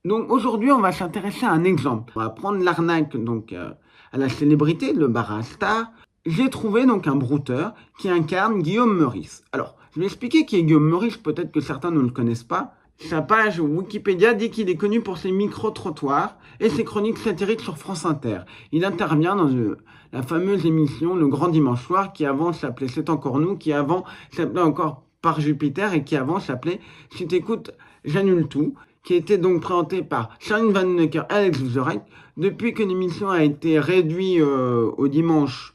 Donc aujourd'hui, on va s'intéresser à un exemple. On va prendre l'arnaque à la célébrité, le Barastar. J'ai trouvé donc un brouteur qui incarne Guillaume Meurice. Alors, je vais expliquer qui est Guillaume Meurice, peut-être que certains ne le connaissent pas. Sa page Wikipédia dit qu'il est connu pour ses micro-trottoirs et ses chroniques satiriques sur France Inter. Il intervient dans la fameuse émission Le Grand Dimanche Soir, qui avant s'appelait C'est encore nous, qui avant s'appelait encore Par Jupiter et qui avant s'appelait Si t'écoutes, j'annule tout, qui était donc présenté par Charline Vanhoenacker et Alex Vizorek. Depuis que l'émission a été réduite au dimanche,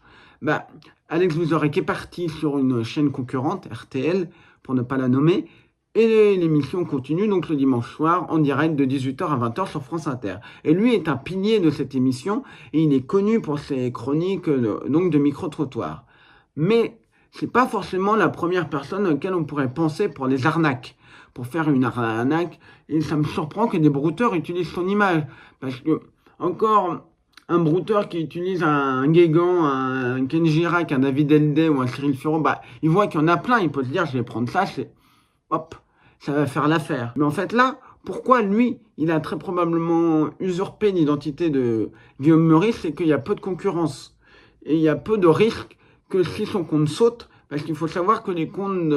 Alex Vizorek est parti sur une chaîne concurrente, RTL, pour ne pas la nommer, et l'émission continue donc le dimanche soir en direct de 18h à 20h sur France Inter. Et lui est un pilier de cette émission et il est connu pour ses chroniques donc de micro-trottoirs. Mais c'est pas forcément la première personne à laquelle on pourrait penser pour les arnaques. Pour faire une arnaque, et ça me surprend que des brouteurs utilisent son image. Parce que, encore, un brouteur qui utilise un Guégan, un Ken Girac, un David Hallyday ou un Cyril Furreau, il voit qu'il y en a plein, il peut se dire, je vais prendre ça, hop, ça va faire l'affaire. Mais en fait là, pourquoi lui, il a très probablement usurpé l'identité de Guillaume Meurice, c'est qu'il y a peu de concurrence. Et il y a peu de risques que si son compte saute, parce qu'il faut savoir que les comptes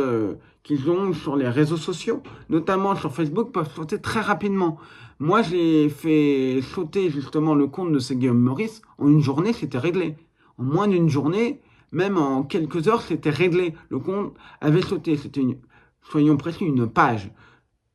qu'ils ont sur les réseaux sociaux, notamment sur Facebook, peuvent sauter très rapidement. Moi, j'ai fait sauter justement le compte de ce Guillaume Meurice. En une journée, c'était réglé. En moins d'une journée, même en quelques heures, c'était réglé. Le compte avait sauté. C'était soyons précis, une page.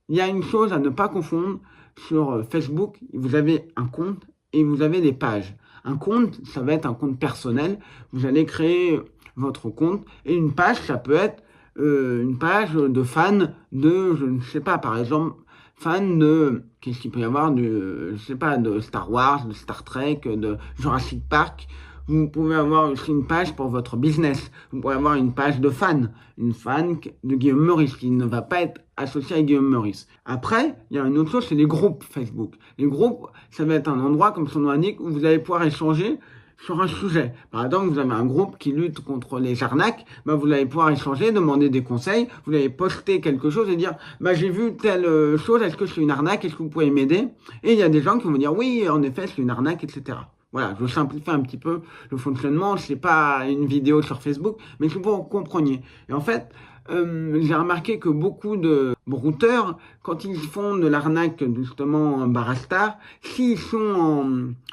Il y a une chose à ne pas confondre. Sur Facebook, vous avez un compte et vous avez des pages. Un compte, ça va être un compte personnel. Vous allez créer votre compte. Et une page, ça peut être une page de fans de, je ne sais pas, par exemple, fans de, qu'est-ce qu'il peut y avoir, je sais pas, de Star Wars, de Star Trek, de Jurassic Park. Vous pouvez avoir aussi une page pour votre business. Vous pouvez avoir une page de fans, une fan de Guillaume Meurice qui ne va pas être associée à Guillaume Meurice. Après, il y a une autre chose, c'est les groupes Facebook. Les groupes, ça va être un endroit, comme son nom l'indique, où vous allez pouvoir échanger sur un sujet. Par exemple, vous avez un groupe qui lutte contre les arnaques, vous allez pouvoir échanger, demander des conseils, vous allez poster quelque chose et dire, j'ai vu telle chose, est-ce que c'est une arnaque, est-ce que vous pouvez m'aider? Et il y a des gens qui vont dire, oui, en effet, c'est une arnaque, etc. Voilà, je simplifie un petit peu le fonctionnement, c'est pas une vidéo sur Facebook, mais c'est pour que vous compreniez. Et en fait, j'ai remarqué que beaucoup de brouteurs, quand ils font de l'arnaque justement en Barastar, s'ils sont en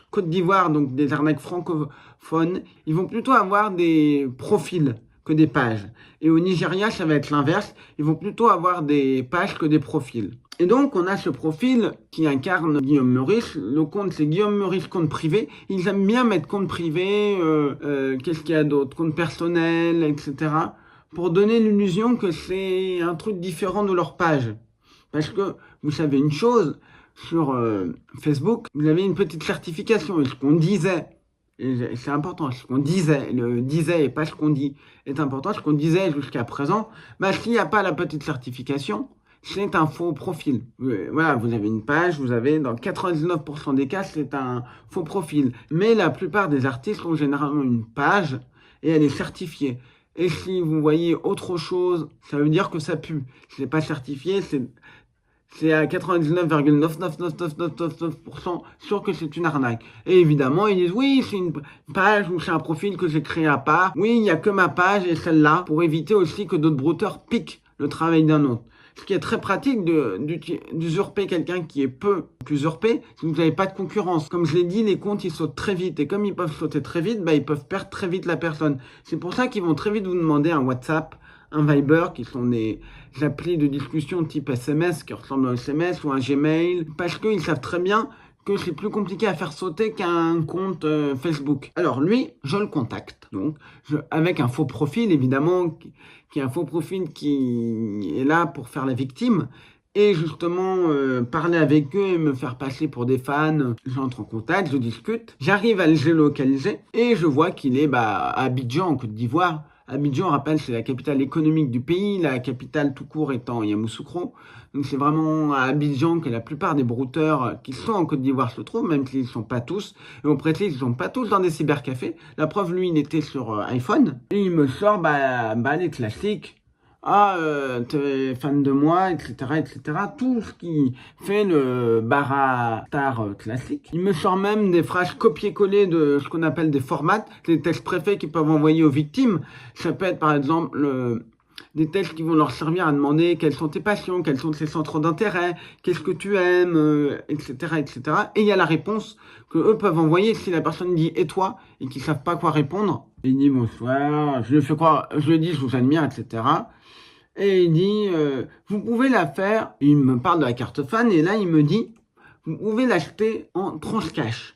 Côte d'Ivoire, donc des arnaques francophones, ils vont plutôt avoir des profils que des pages. Et au Nigeria, ça va être l'inverse, ils vont plutôt avoir des pages que des profils. Et donc, on a ce profil qui incarne Guillaume Meurice. Le compte, c'est Guillaume Meurice, compte privé. Ils aiment bien mettre compte privé, qu'est-ce qu'il y a d'autre, compte personnel, etc. Pour donner l'illusion que c'est un truc différent de leur page. Parce que, vous savez une chose, sur Facebook, vous avez une petite certification. Et ce qu'on disait, et c'est important, ce qu'on disait, le disait et pas ce qu'on dit est important. Ce qu'on disait jusqu'à présent, s'il n'y a pas la petite certification, c'est un faux profil. Voilà, vous avez une page, vous avez, dans 99% des cas, c'est un faux profil. Mais la plupart des artistes ont généralement une page et elle est certifiée. Et si vous voyez autre chose, ça veut dire que ça pue. Si c'est pas certifié, c'est à 99,99999% sûr que c'est une arnaque. Et évidemment, ils disent, oui, c'est une page ou c'est un profil que j'ai créé à part. Oui, il n'y a que ma page et celle-là, pour éviter aussi que d'autres brouteurs piquent le travail d'un autre. Ce qui est très pratique d'usurper quelqu'un qui est peu usurpé, si vous n'avez pas de concurrence. Comme je l'ai dit, les comptes, ils sautent très vite. Et comme ils peuvent sauter très vite, ils peuvent perdre très vite la personne. C'est pour ça qu'ils vont très vite vous demander un WhatsApp, un Viber, qui sont des applis de discussion type SMS, qui ressemblent à un SMS, ou un Gmail, parce qu'ils savent très bien que c'est plus compliqué à faire sauter qu'un compte Facebook. Alors lui, je le contacte, donc, avec un faux profil, évidemment, qui est un faux profil qui est là pour faire la victime, et justement parler avec eux et me faire passer pour des fans. J'entre en contact, je discute, j'arrive à le géolocaliser, et je vois qu'il est à Abidjan, en Côte d'Ivoire. Abidjan, on rappelle, c'est la capitale économique du pays, la capitale tout court étant Yamoussoukro. Donc c'est vraiment à Abidjan que la plupart des brouteurs qui sont en Côte d'Ivoire se trouvent, même s'ils ne sont pas tous. Et on précise, ils ne sont pas tous dans des cybercafés. La preuve, lui, il était sur iPhone. Et il me sort les classiques. ah, t'es fan de moi, etc., etc. Tout ce qui fait le baratar classique. Il me sort même des phrases copier-coller de ce qu'on appelle des formats, des tests préfets qu'ils peuvent envoyer aux victimes. Ça peut être par exemple des tests qui vont leur servir à demander quelles sont tes passions, quels sont tes centres d'intérêt, qu'est-ce que tu aimes, etc., etc. Et il y a la réponse que eux peuvent envoyer si la personne dit et toi et qu'ils savent pas quoi répondre. Il dit bonsoir, je lui fais croire, je lui dis je vous admire, etc. Et il dit vous pouvez la faire. Il me parle de la carte fan et là il me dit vous pouvez l'acheter en tranche cash.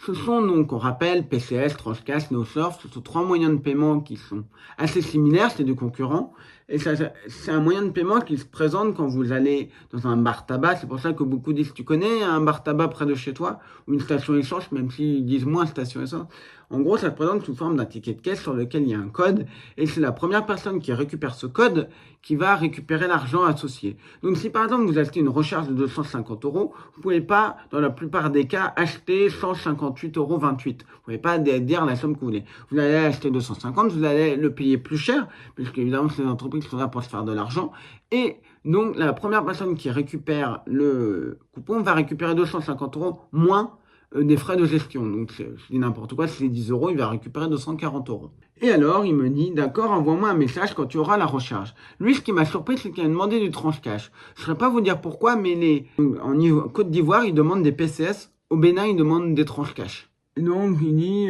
Ce sont donc, on rappelle, PCS, Transcash, NoSurf, ce sont 3 moyens de paiement qui sont assez similaires, c'est des concurrents. Et c'est un moyen de paiement qui se présente quand vous allez dans un bar tabac. C'est pour ça que beaucoup disent, tu connais un bar tabac près de chez toi, ou une station essence, même s'ils disent moins station essence. En gros, ça se présente sous forme d'un ticket de caisse sur lequel il y a un code, et c'est la première personne qui récupère ce code qui va récupérer l'argent associé. Donc si par exemple vous achetez une recharge de 250 euros, vous pouvez pas, dans la plupart des cas, acheter 158,28 euros. Vous pouvez pas dire la somme que vous voulez. Vous allez acheter 250, vous allez le payer plus cher, puisque évidemment c'est des entreprises qui sont là pour se faire de l'argent. Et donc la première personne qui récupère le coupon va récupérer 250 euros moins des frais de gestion. Donc, je dis n'importe quoi, si c'est 10 euros, il va récupérer 240 euros. Et alors, il me dit, d'accord, envoie-moi un message quand tu auras la recharge. Lui, ce qui m'a surpris, c'est qu'il a demandé du tranche-cash. Je ne saurais pas vous dire pourquoi, mais en Côte d'Ivoire, ils demandent des PCS. Au Bénin, ils demandent des tranches-cash. Donc, il dit,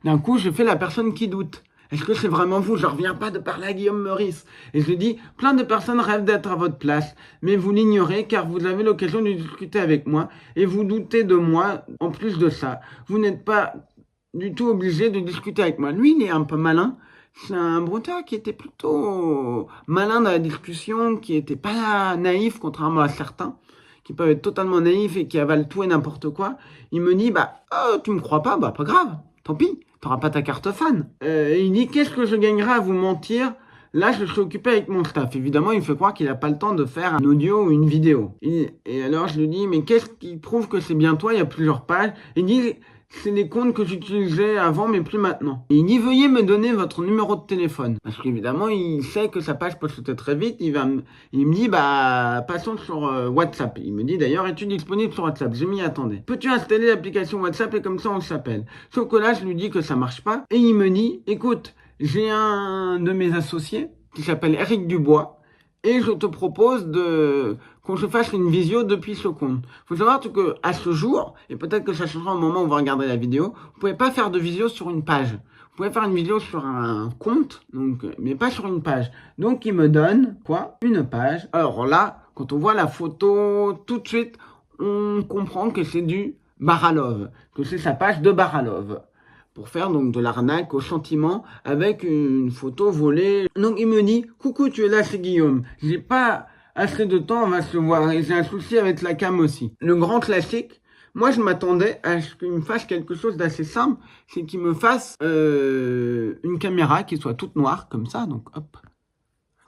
d'un coup, je fais la personne qui doute. Est-ce que c'est vraiment vous? Je reviens pas de parler à Guillaume Meurice. Et je lui dis, plein de personnes rêvent d'être à votre place, mais vous l'ignorez car vous avez l'occasion de discuter avec moi et vous doutez de moi en plus de ça. Vous n'êtes pas du tout obligé de discuter avec moi. Lui, il est un peu malin. C'est un brouteur qui était plutôt malin dans la discussion, qui était pas naïf, contrairement à certains, qui peuvent être totalement naïfs et qui avalent tout et n'importe quoi. Il me dit, tu me crois pas? Pas grave, tant pis. T'auras pas ta carte fan. Il dit, qu'est-ce que je gagnerais à vous mentir? Là, je suis occupé avec mon staff. Évidemment, il me fait croire qu'il n'a pas le temps de faire un audio ou une vidéo. Et alors, je lui dis, mais qu'est-ce qui prouve que c'est bien toi? Il y a plusieurs pages. Il dit, c'est les comptes que j'utilisais avant, mais plus maintenant. Et il dit, veuillez me donner votre numéro de téléphone. Parce qu'évidemment, il sait que sa page peut sauter très vite. Il me dit, passons sur WhatsApp. Il me dit, d'ailleurs, es-tu disponible sur WhatsApp? Je m'y attendais. Peux-tu installer l'application WhatsApp et comme ça, on s'appelle? Sauf que là, je lui dis que ça marche pas. Et il me dit, écoute, j'ai un de mes associés qui s'appelle Eric Dubois. Et je te propose qu'on se fasse une visio depuis ce compte. Faut savoir que à ce jour, et peut-être que ça changera au moment où vous regardez la vidéo, vous pouvez pas faire de visio sur une page. Vous pouvez faire une vidéo sur un compte, donc, mais pas sur une page. Donc il me donne, une page. Alors là, quand on voit la photo, tout de suite, on comprend que c'est du Baralov, que c'est sa page de Baralov. Pour faire donc de l'arnaque au sentiment avec une photo volée. Donc il me dit, coucou, tu es là, c'est Guillaume. J'ai pas assez de temps, on va se voir. Et j'ai un souci avec la cam aussi. Le grand classique, moi je m'attendais à ce qu'il me fasse quelque chose d'assez simple, c'est qu'il me fasse une caméra qui soit toute noire, comme ça, donc hop,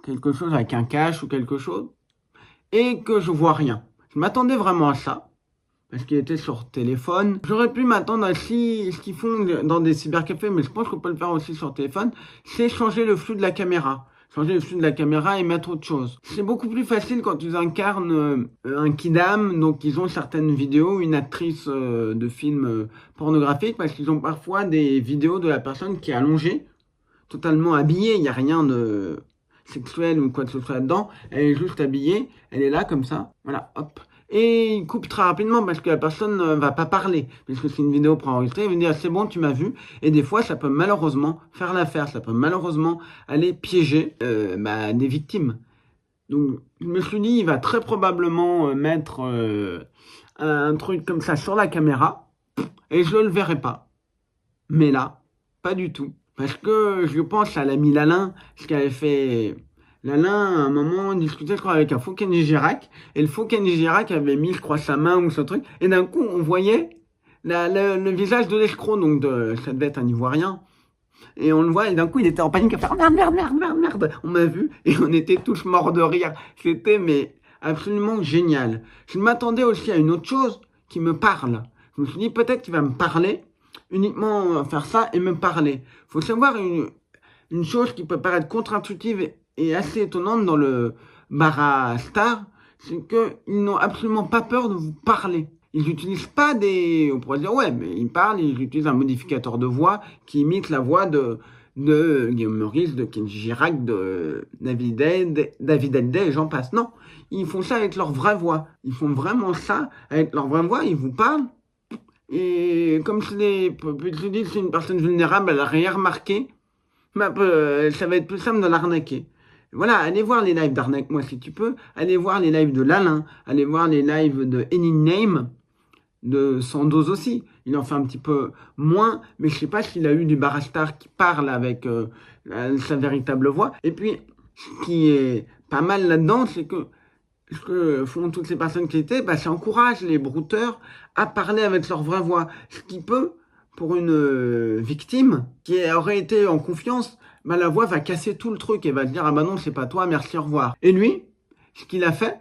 quelque chose avec un cache ou quelque chose, et que je vois rien. Je m'attendais vraiment à ça. Parce qu'il était sur téléphone. J'aurais pu m'attendre à ce qu'ils font dans des cybercafés, mais je pense qu'on peut le faire aussi sur téléphone, c'est changer le flux de la caméra. Changer le flux de la caméra et mettre autre chose. C'est beaucoup plus facile quand ils incarnent un kidam, donc ils ont certaines vidéos, une actrice de film pornographique, parce qu'ils ont parfois des vidéos de la personne qui est allongée, totalement habillée, il n'y a rien de sexuel ou quoi que ce soit là-dedans, elle est juste habillée, elle est là comme ça, voilà, hop. Et il coupe très rapidement parce que la personne ne va pas parler. Puisque c'est une vidéo préenregistrée, il va dire c'est bon, tu m'as vu. Et des fois, ça peut malheureusement faire l'affaire. Ça peut malheureusement aller piéger des victimes. Donc, je me suis dit, il va très probablement mettre un truc comme ça sur la caméra. Et je ne le verrai pas. Mais là, pas du tout. Parce que je pense à l'ami Lalin, ce qu'avait fait... Lalin, à un moment, discutait, je crois, avec un faux Kenji Girac, et le faux Kenji Girac avait mis, je crois, sa main ou ce truc, et d'un coup, on voyait le visage de l'escroc, donc ça devait être un Ivoirien, et on le voit, et d'un coup, il était en panique à faire merde, on m'a vu, et on était tous morts de rire. C'était, mais, absolument génial. Je m'attendais aussi à une autre chose qui me parle. Je me suis dit, peut-être qu'il va me parler, uniquement faire ça et me parler. Faut savoir une chose qui peut paraître contre-intuitive est assez étonnante dans le Bara Star, c'est qu'ils n'ont absolument pas peur de vous parler. Ils n'utilisent pas des... On pourrait dire, ouais, mais ils parlent, ils utilisent un modificateur de voix qui imite la voix de Guillaume Meurice, de Kenji Girac, de David Hallyday, et j'en passe. Non, ils font ça avec leur vraie voix. Ils font vraiment ça avec leur vraie voix, ils vous parlent. Et comme je dis, c'est une personne vulnérable, elle n'a rien remarqué, bah, ça va être plus simple de l'arnaquer. Voilà, allez voir les lives d'Arnaque Moi si tu peux, allez voir les lives de Lalin, allez voir les lives de Any Name, de Sandoz aussi. Il en fait un petit peu moins, mais je sais pas s'il a eu du Barastar qui parle avec sa véritable voix. Et puis, ce qui est pas mal là-dedans, c'est que ce que font toutes ces personnes qui étaient, bah, ça encourage les brouteurs à parler avec leur vraie voix. Ce qui peut, pour une victime qui aurait été en confiance, bah, la voix va casser tout le truc et va se dire ah bah non, c'est pas toi, merci, au revoir. Et lui, ce qu'il a fait,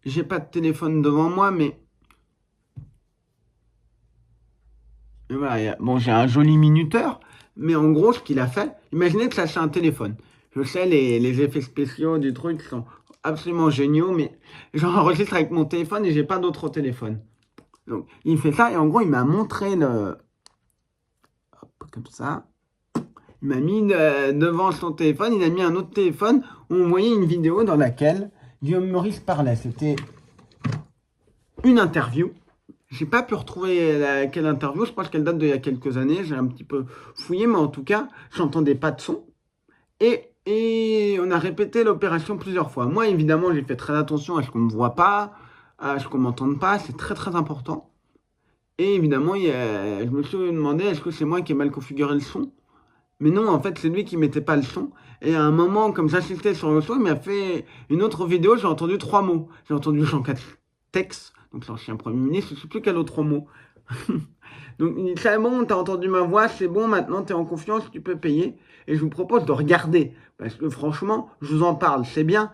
j'ai pas de téléphone devant moi, mais et voilà, bon, j'ai un joli minuteur, mais en gros, ce qu'il a fait, imaginez que ça c'est un téléphone. Je sais, les effets spéciaux du truc sont absolument géniaux, mais j'enregistre avec mon téléphone et j'ai pas d'autre téléphone. Donc, il fait ça et en gros, il m'a montré le... Hop, comme ça. Il m'a mis devant son téléphone, il a mis un autre téléphone où on voyait une vidéo dans laquelle Guillaume Meurice parlait. C'était une interview. J'ai pas pu retrouver quelle interview, je pense qu'elle date d'il y a quelques années, j'ai un petit peu fouillé, mais en tout cas, j'entendais pas de son. Et on a répété l'opération plusieurs fois. Moi, évidemment, j'ai fait très attention à ce qu'on ne me voit pas, à ce qu'on ne m'entende pas, c'est très très important. Et évidemment, je me suis demandé, est-ce que c'est moi qui ai mal configuré le son? Mais non, en fait, c'est lui qui mettait pas le son. Et à un moment, comme j'assistais sur le son, il m'a fait une autre vidéo, j'ai entendu 3 mots. J'ai entendu Jean Castex, donc l'ancien Premier ministre, je sais plus quel autre mot. Donc il dit, c'est bon, t'as entendu ma voix, c'est bon, maintenant t'es en confiance, tu peux payer. Et je vous propose de regarder, parce que franchement, je vous en parle, c'est bien,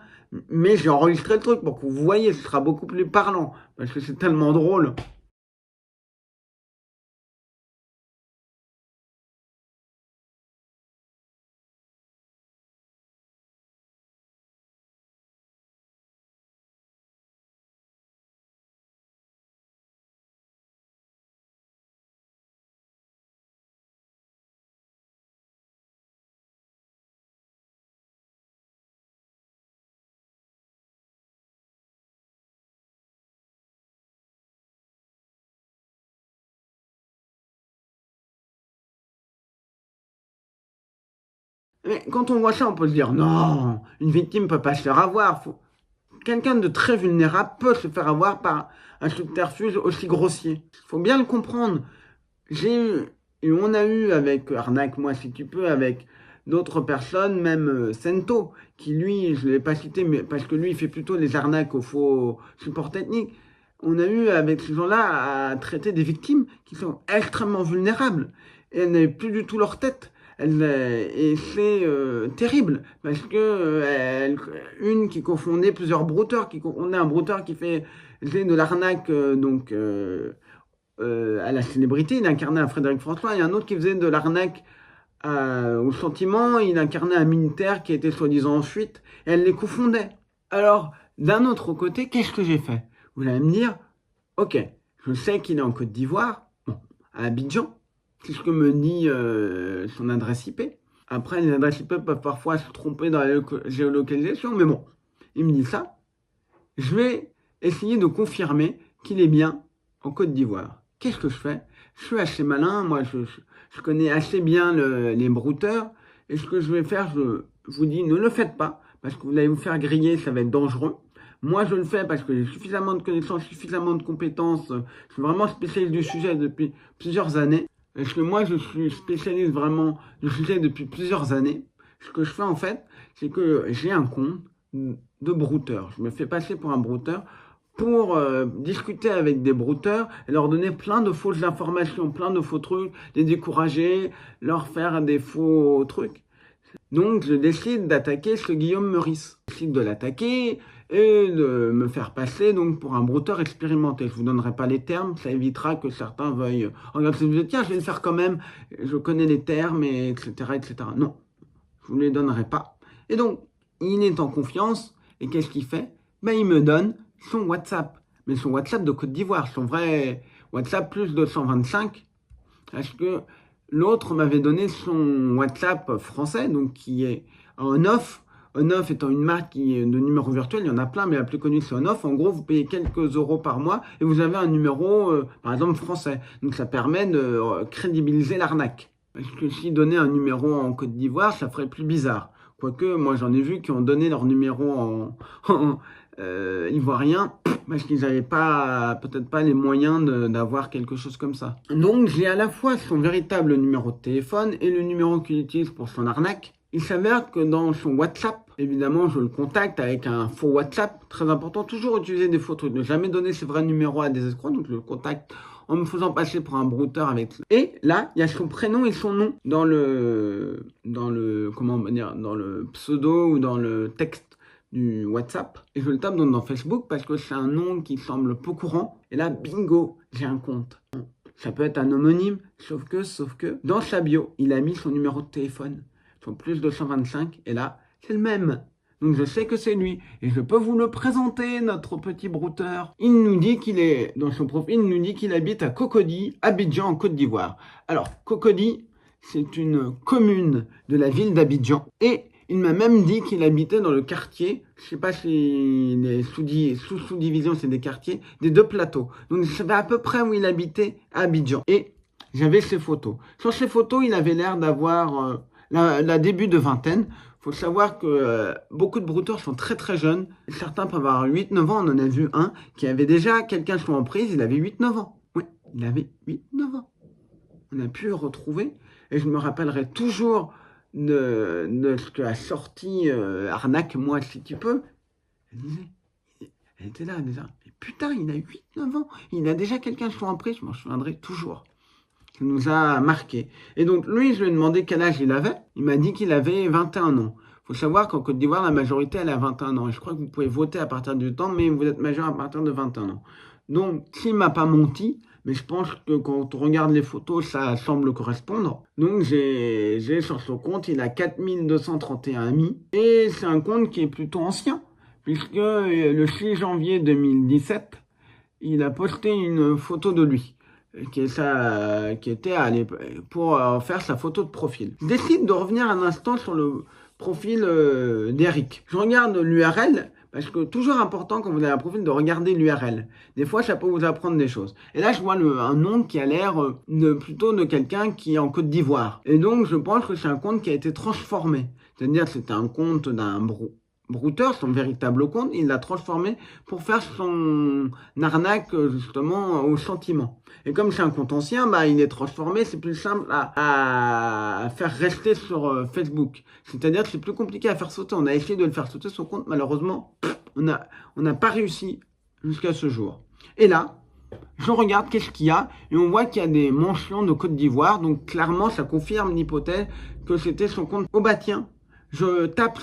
mais j'ai enregistré le truc pour que vous voyez, ce sera beaucoup plus parlant, parce que c'est tellement drôle. Mais quand on voit ça, on peut se dire, non, une victime peut pas se faire avoir. Quelqu'un de très vulnérable peut se faire avoir par un subterfuge aussi grossier. Il faut bien le comprendre. Et on a eu avec Arnaque Moi si tu peux, avec d'autres personnes, même Sento, qui lui, je ne l'ai pas cité, mais parce que lui, il fait plutôt les arnaques aux faux supports techniques. On a eu avec ces gens-là à traiter des victimes qui sont extrêmement vulnérables. Et elles n'avaient plus du tout leur tête. Et c'est terrible, parce que une qui confondait plusieurs brouteurs, qui confondait un brouteur qui faisait de l'arnaque, à la célébrité, il incarnait un Frédéric François, et un autre qui faisait de l'arnaque au sentiment, il incarnait un militaire qui était soi-disant en fuite, et elle les confondait. Alors, d'un autre côté, qu'est-ce que j'ai fait? Vous allez me dire, ok, je sais qu'il est en Côte d'Ivoire, bon, à Abidjan, c'est ce que me dit son adresse IP. Après, les adresses IP peuvent parfois se tromper dans la géolocalisation, mais bon, il me dit ça. Je vais essayer de confirmer qu'il est bien en Côte d'Ivoire. Qu'est-ce que je fais? Je suis assez malin, moi je connais assez bien les brouteurs, et ce que je vais faire, je vous dis, ne le faites pas, parce que vous allez vous faire griller, ça va être dangereux. Moi je le fais parce que j'ai suffisamment de connaissances, suffisamment de compétences, je suis vraiment spécialiste du sujet depuis plusieurs années. Parce que moi je suis spécialiste vraiment du sujet depuis plusieurs années. Ce que je fais en fait, c'est que j'ai un compte de brouteur. Je me fais passer pour un brouteur pour discuter avec des brouteurs et leur donner plein de fausses informations, plein de faux trucs, les décourager, leur faire des faux trucs. Donc je décide d'attaquer ce Guillaume Meurice. Je décide de l'attaquer et de me faire passer donc pour un brouteur expérimenté. Je vous donnerai pas les termes, ça évitera que certains veuillent regarder cette vidéo, tiens, je vais le faire quand même, je connais les termes, et etc., etc. Non, je vous les donnerai pas. Et donc, il est en confiance, et qu'est-ce qu'il fait? Ben, il me donne son WhatsApp, mais son WhatsApp de Côte d'Ivoire, son vrai WhatsApp plus 225, parce que l'autre m'avait donné son WhatsApp français, donc qui est On-Off. On-Off étant une marque de numéros virtuels, il y en a plein, mais la plus connue c'est On-Off. En gros, vous payez quelques euros par mois et vous avez un numéro, par exemple, français. Donc ça permet de crédibiliser l'arnaque. Parce que si donner un numéro en Côte d'Ivoire, ça ferait plus bizarre. Quoique, moi j'en ai vu qui ont donné leur numéro en ivoirien, parce qu'ils n'avaient pas, peut-être pas les moyens d'avoir quelque chose comme ça. Donc j'ai à la fois son véritable numéro de téléphone et le numéro qu'il utilise pour son arnaque. Il s'avère que dans son WhatsApp, évidemment, je le contacte avec un faux WhatsApp. Très important, toujours utiliser des photos. Ne jamais donner ses vrais numéros à des escrocs. Donc, je le contacte en me faisant passer pour un brouteur avec... Et là, il y a son prénom et son nom dans le comment dire, dans le pseudo ou dans le texte du WhatsApp. Et je le tape donc dans Facebook parce que c'est un nom qui semble peu courant. Et là, bingo, j'ai un compte. Ça peut être un homonyme, sauf que, dans sa bio, il a mis son numéro de téléphone. Son plus 225, et là, c'est le même. Donc je sais que c'est lui, et je peux vous le présenter, notre petit brouteur. Il nous dit qu'il est, dans son profil, il nous dit qu'il habite à Cocody, Abidjan, en Côte d'Ivoire. Alors, Cocody, c'est une commune de la ville d'Abidjan, et il m'a même dit qu'il habitait dans le quartier, je sais pas si les sous-divisions c'est des quartiers, des deux plateaux. Donc je savais à peu près où il habitait à Abidjan. Et j'avais ses photos. Sur ces photos, il avait l'air d'avoir... la début de vingtaine. Il faut savoir que beaucoup de brouteurs sont très très jeunes. Certains peuvent avoir 8-9 ans. On en a vu un qui avait déjà quelqu'un sous emprise. Il avait 8-9 ans. Oui, il avait 8-9 ans. On a pu le retrouver. Et je me rappellerai toujours de ce que a sorti Arnaque, moi, si tu peux. Elle disait, elle était là déjà. Mais putain, il a 8-9 ans. Il a déjà quelqu'un sous emprise. Je m'en souviendrai toujours. Ça nous a marqué. Et donc, lui, je lui ai demandé quel âge il avait. Il m'a dit qu'il avait 21 ans. Il faut savoir qu'en Côte d'Ivoire, la majorité, elle a 21 ans. Et je crois que vous pouvez voter à partir du temps, mais vous êtes majeur à partir de 21 ans. Donc, s'il m'a pas menti, mais je pense que quand on regarde les photos, ça semble correspondre. Donc, j'ai sur son compte, il a 4231 amis. Et c'est un compte qui est plutôt ancien, puisque le 6 janvier 2017, il a posté une photo de lui. Qui était pour faire sa photo de profil. Je décide de revenir un instant sur le profil d'Eric. Je regarde l'URL, parce que toujours important quand vous avez un profil de regarder l'URL. Des fois, ça peut vous apprendre des choses. Et là, je vois un nom qui a l'air plutôt de quelqu'un qui est en Côte d'Ivoire. Et donc, je pense que c'est un compte qui a été transformé. C'est-à-dire que c'était un compte d'un brouteur, son véritable compte, il l'a transformé pour faire son arnaque justement au sentiment. Et comme c'est un compte ancien, bah, il est transformé, c'est plus simple à faire rester sur Facebook. C'est-à-dire que c'est plus compliqué à faire sauter. On a essayé de le faire sauter son compte, malheureusement, on n'a pas réussi jusqu'à ce jour. Et là, je regarde qu'est-ce qu'il y a, et on voit qu'il y a des mentions de Côte d'Ivoire, donc clairement ça confirme l'hypothèse que c'était son compte. Oh bah tiens, je tape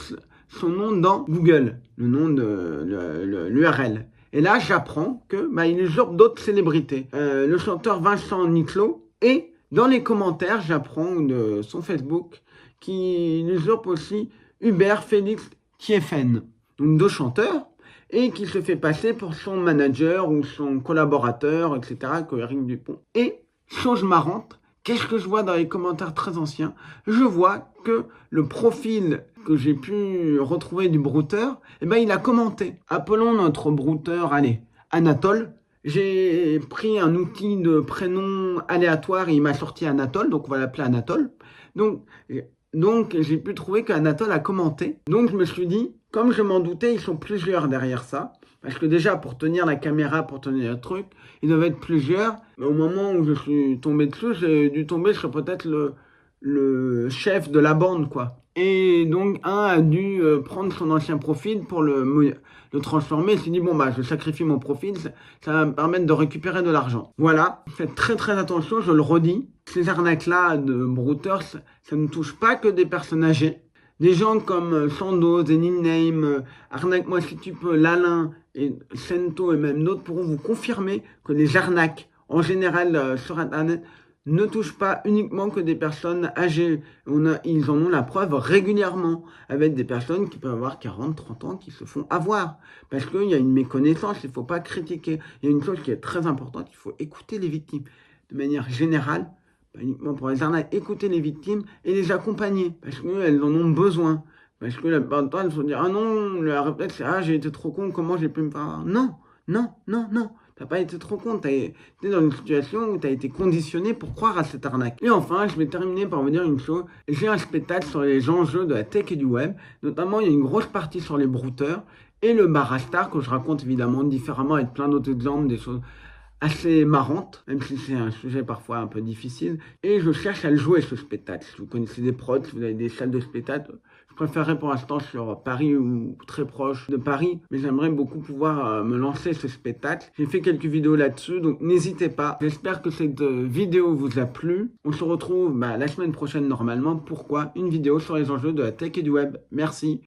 son nom dans Google, le nom de l'URL. Et là, j'apprends que il usurpe d'autres célébrités. Le chanteur Vincent Niclot. Et dans les commentaires, j'apprends de son Facebook qu'il usurpe aussi Hubert Félix Thieffen. Donc 2 chanteurs. Et qui se fait passer pour son manager ou son collaborateur, etc., comme Eric Dupont. Et, chose marrante, qu'est-ce que je vois dans les commentaires très anciens? Je vois que le profil que j'ai pu retrouver du brouteur, il a commenté. Appelons notre brouteur, allez, Anatole. J'ai pris un outil de prénom aléatoire et il m'a sorti Anatole, donc on va l'appeler Anatole. Donc j'ai pu trouver qu'Anatole a commenté. Donc je me suis dit, comme je m'en doutais, ils sont plusieurs derrière ça. Parce que déjà, pour tenir la caméra, pour tenir le truc, ils devaient être plusieurs. Mais au moment où je suis tombé dessus, j'ai dû tomber sur peut-être le chef de la bande, quoi. Et donc, un a dû prendre son ancien profil pour le transformer. Il s'est dit, bon, je sacrifie mon profil, ça va me permettre de récupérer de l'argent. Voilà, faites très très attention, je le redis. Ces arnaques-là de brouteurs, ça ne touche pas que des personnes âgées. Des gens comme Sando, Zeniname, Arnaque-moi si tu peux, Lalin et Sento et même d'autres pourront vous confirmer que les arnaques, en général sur Internet, ne touche pas uniquement que des personnes âgées. Ils en ont la preuve régulièrement avec des personnes qui peuvent avoir 40, 30 ans qui se font avoir. Parce qu'il y a une méconnaissance, il ne faut pas critiquer. Il y a une chose qui est très importante, il faut écouter les victimes. De manière générale, pas uniquement pour les arnaques, écouter les victimes et les accompagner. Parce qu'elles en ont besoin. Parce que la plupart du temps, elles se dire, ah non, le réflexe c'est, ah j'ai été trop con, comment j'ai pu me faire avoir. Non, non, non, non. T'as pas été trop con, t'es dans une situation où t'as été conditionné pour croire à cette arnaque. Et enfin, je vais terminer par vous dire une chose. J'ai un spectacle sur les enjeux de la tech et du web. Notamment, il y a une grosse partie sur les brouteurs et le barastar que je raconte évidemment différemment avec plein d'autres exemples, des choses assez marrantes, même si c'est un sujet parfois un peu difficile. Et je cherche à le jouer, ce spectacle. Si vous connaissez des prods, si vous avez des salles de spectacle, je préférerais pour l'instant sur Paris ou très proche de Paris, mais j'aimerais beaucoup pouvoir me lancer ce spectacle. J'ai fait quelques vidéos là-dessus, donc n'hésitez pas. J'espère que cette vidéo vous a plu. On se retrouve la semaine prochaine normalement. Pourquoi une vidéo sur les enjeux de la tech et du web. Merci.